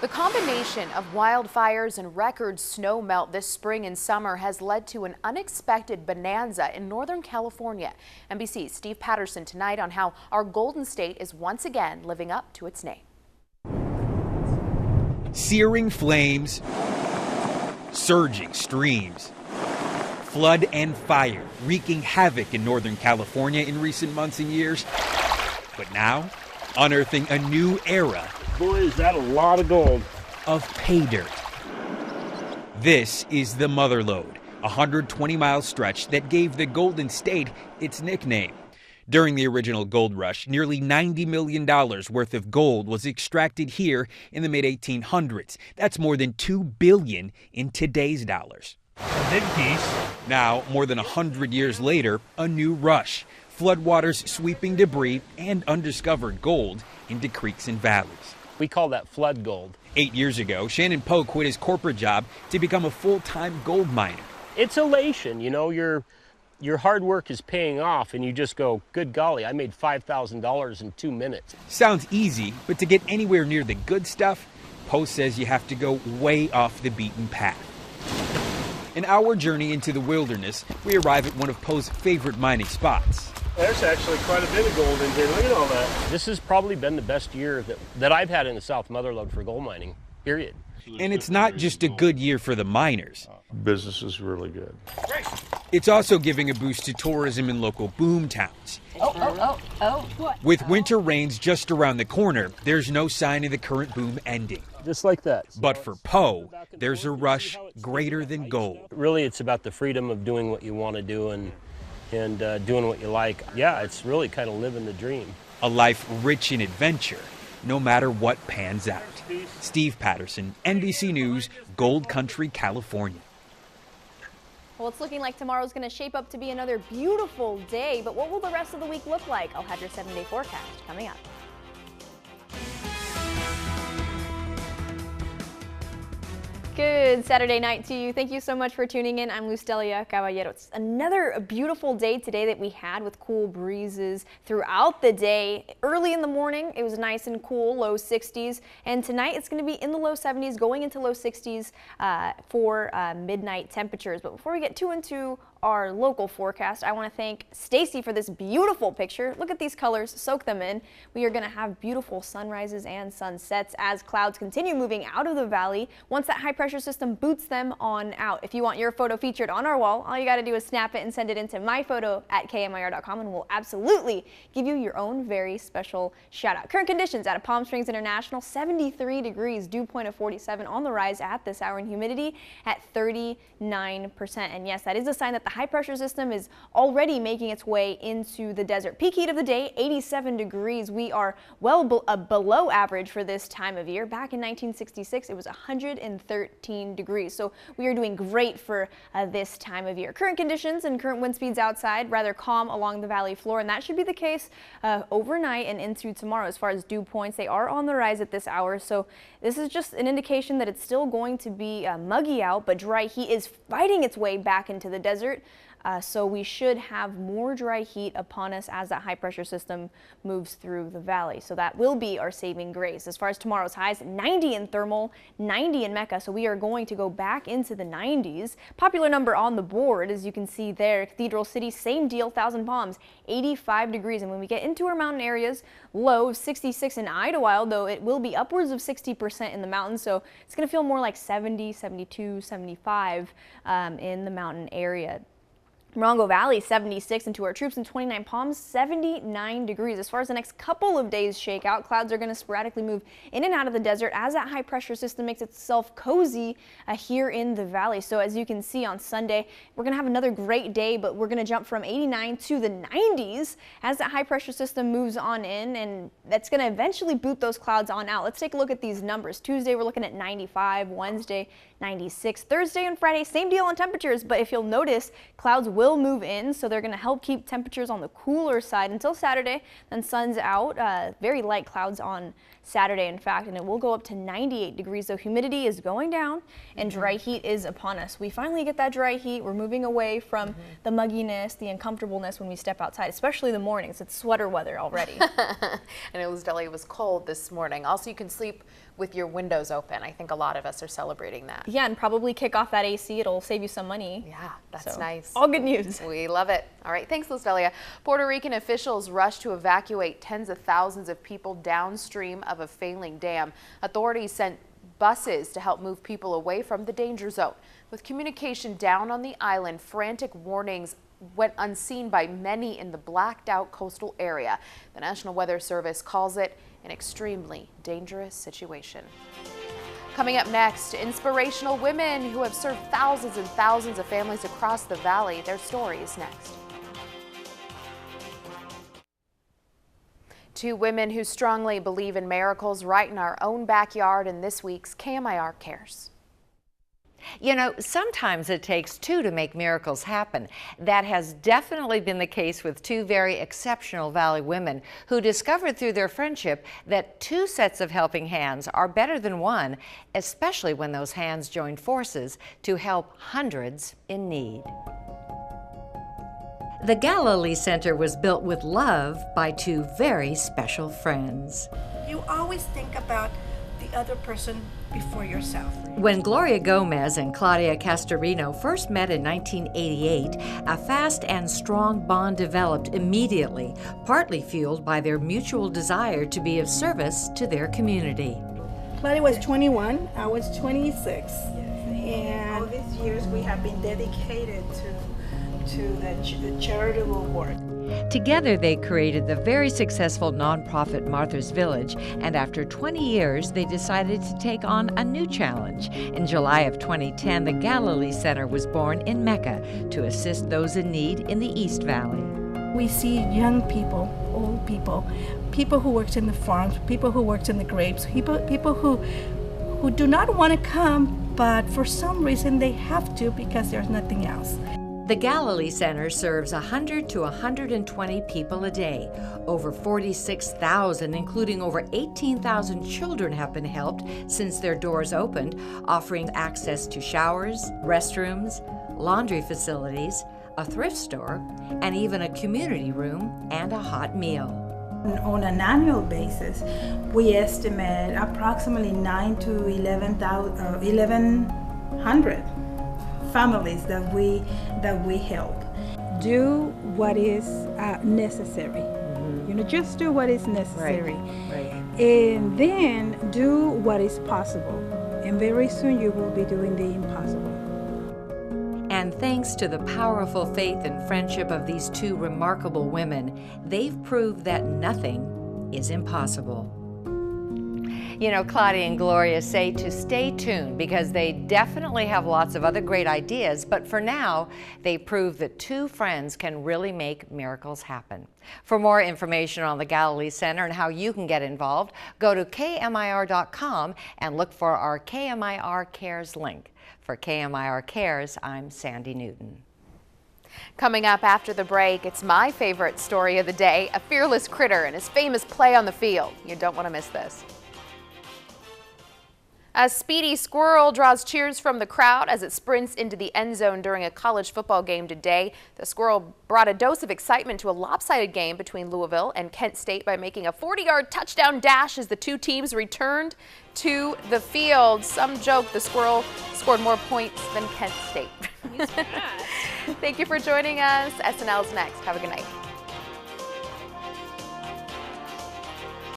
The combination of wildfires and record snow melt this spring and summer has led to an unexpected bonanza in Northern California. NBC's Steve Patterson tonight on how our Golden State is once again living up to its name. Searing flames, surging streams, flood and fire wreaking havoc in Northern California in recent months and years. But now, unearthing a new era. Boy, is that a lot of gold. Of pay dirt. This is the Mother Lode, a 120-mile stretch that gave the Golden State its nickname. During the original gold rush, nearly $90 million worth of gold was extracted here in the mid-1800s. That's more than $2 billion in today's dollars. A big piece. Now, more than 100 years later, a new rush. Floodwaters sweeping debris and undiscovered gold into creeks and valleys. We call that flood gold. 8 years ago, Shannon Poe quit his corporate job to become a full-time gold miner. It's elation, you know, your hard work is paying off and you just go, good golly, I made $5,000 in 2 minutes. Sounds easy, but to get anywhere near the good stuff, Poe says you have to go way off the beaten path. In our journey into the wilderness, we arrive at one of Poe's favorite mining spots. There's actually quite a bit of gold in here. Look at all that. This has probably been the best year that I've had in the South Mother Lode for gold mining, period. And it's not just a good year for the miners. Business is really good. It's also giving a boost to tourism in local boom towns. With winter rains just around the corner, there's no sign of the current boom ending. Just like that. But for Poe, there's a rush greater than gold. Really, it's about the freedom of doing what you want to do and doing what you like. Yeah, it's really kind of living the dream. A life rich in adventure, no matter what pans out. Steve Patterson, NBC News, Gold Country, California. Well, it's looking like tomorrow's going to shape up to be another beautiful day, but what will the rest of the week look like? I'll have your 7-day forecast coming up. Good Saturday night to you. Thank you so much for tuning in. I'm Lustelia Caballero. It's another beautiful day today that we had with cool breezes throughout the day. Early in the morning, it was nice and cool, low 60s. And tonight, it's going to be in the low 70s, going into low 60s for midnight temperatures. But before we get too into our local forecast, I want to thank Stacy for this beautiful picture. Look at these colors, soak them in. We are going to have beautiful sunrises and sunsets as clouds continue moving out of the valley once that high pressure system boots them on out. If you want your photo featured on our wall, all you got to do is snap it and send it into myphoto@kmir.com and we'll absolutely give you your own very special shout out. Current conditions out of Palm Springs International, 73 degrees, dew point of 47 on the rise at this hour, and humidity at 39%. And yes, that is a sign that the high pressure system is already making its way into the desert. Peak heat of the day, 87 degrees. We are well below average for this time of year. Back in 1966, it was 113 degrees. So we are doing great for this time of year. Current conditions and current wind speeds outside, rather calm along the valley floor, and that should be the case overnight and into tomorrow. As far as dew points, they are on the rise at this hour. So this is just an indication that it's still going to be muggy out, but dry heat is fighting its way back into the desert. So we should have more dry heat upon us as that high pressure system moves through the valley. So that will be our saving grace. As far as tomorrow's highs, 90 in Thermal, 90 in Mecca. So we are going to go back into the 90s. Popular number on the board, as you can see there, Cathedral City, same deal, Thousand Palms, 85 degrees. And when we get into our mountain areas, low of 66 in Idlewild, though it will be upwards of 60% in the mountains. So it's going to feel more like 70, 72, 75 in the mountain area. Morongo Valley, 76, and to our troops in 29 Palms, 79 degrees. As far as the next couple of days shake out, clouds are going to sporadically move in and out of the desert as that high pressure system makes itself cozy here in the valley. So as you can see on Sunday, we're going to have another great day, but we're going to jump from 89 to the 90s as that high pressure system moves on in, and that's going to eventually boot those clouds on out. Let's take a look at these numbers. Tuesday, we're looking at 95, Wednesday, 96, Thursday and Friday, same deal on temperatures, but if you'll notice, clouds will move in, so they're going to help keep temperatures on the cooler side until Saturday. Then sun's out, very light clouds on Saturday, in fact, and it will go up to 98 degrees. So humidity is going down and dry heat is upon us. We finally get that dry heat. We're moving away from the mugginess, the uncomfortableness when we step outside, especially the mornings. It's sweater weather already. And it was cold this morning. Also, you can sleep with your windows open. I think a lot of us are celebrating that. Yeah, and probably kick off that AC. It'll save you some money. Yeah, that's nice. All good news. We love it. All right, thanks, Lustelia. Puerto Rican officials rushed to evacuate tens of thousands of people downstream of a failing dam. Authorities sent buses to help move people away from the danger zone. With communication down on the island, frantic warnings went unseen by many in the blacked out coastal area. The National Weather Service calls it an extremely dangerous situation. Coming up next, inspirational women who have served thousands and thousands of families across the valley. Their story is next. Two women who strongly believe in miracles right in our own backyard in this week's KMIR Cares. You know, sometimes it takes two to make miracles happen. That has definitely been the case with two very exceptional Valley women who discovered through their friendship that two sets of helping hands are better than one, especially when those hands join forces to help hundreds in need. The Galilee Center was built with love by two very special friends. You always think about the other person before yourself. When Gloria Gomez and Claudia Castorino first met in 1988, a fast and strong bond developed immediately, partly fueled by their mutual desire to be of service to their community. Claudia was 21, I was 26. And all these years we have been dedicated to the charitable work. Together they created the very successful nonprofit Martha's Village, and after 20 years they decided to take on a new challenge. In July of 2010, the Galilee Center was born in Mecca to assist those in need in the East Valley. We see young people, old people, people who worked in the farms, people who worked in the grapes, people who do not want to come, but for some reason they have to because there's nothing else. The Galilee Center serves 100 to 120 people a day. Over 46,000, including over 18,000 children, have been helped since their doors opened, offering access to showers, restrooms, laundry facilities, a thrift store, and even a community room and a hot meal. On an annual basis, we estimate approximately 9 to 1,100 families that we help. Do what is necessary. You know, just do what is necessary. Right. And then do what is possible. And very soon you will be doing the impossible. And thanks to the powerful faith and friendship of these two remarkable women, they've proved that nothing is impossible. You know, Claudia and Gloria say to stay tuned because they definitely have lots of other great ideas, but for now, they prove that two friends can really make miracles happen. For more information on the Galilee Center and how you can get involved, go to KMIR.com and look for our KMIR Cares link. For KMIR Cares, I'm Sandy Newton. Coming up after the break, it's my favorite story of the day, a fearless critter and his famous play on the field. You don't want to miss this. A speedy squirrel draws cheers from the crowd as it sprints into the end zone during a college football game today. The squirrel brought a dose of excitement to a lopsided game between Louisville and Kent State by making a 40-yard touchdown dash as the two teams returned to the field. Some joke the squirrel scored more points than Kent State. Thank you for joining us. SNL's next. Have a good night.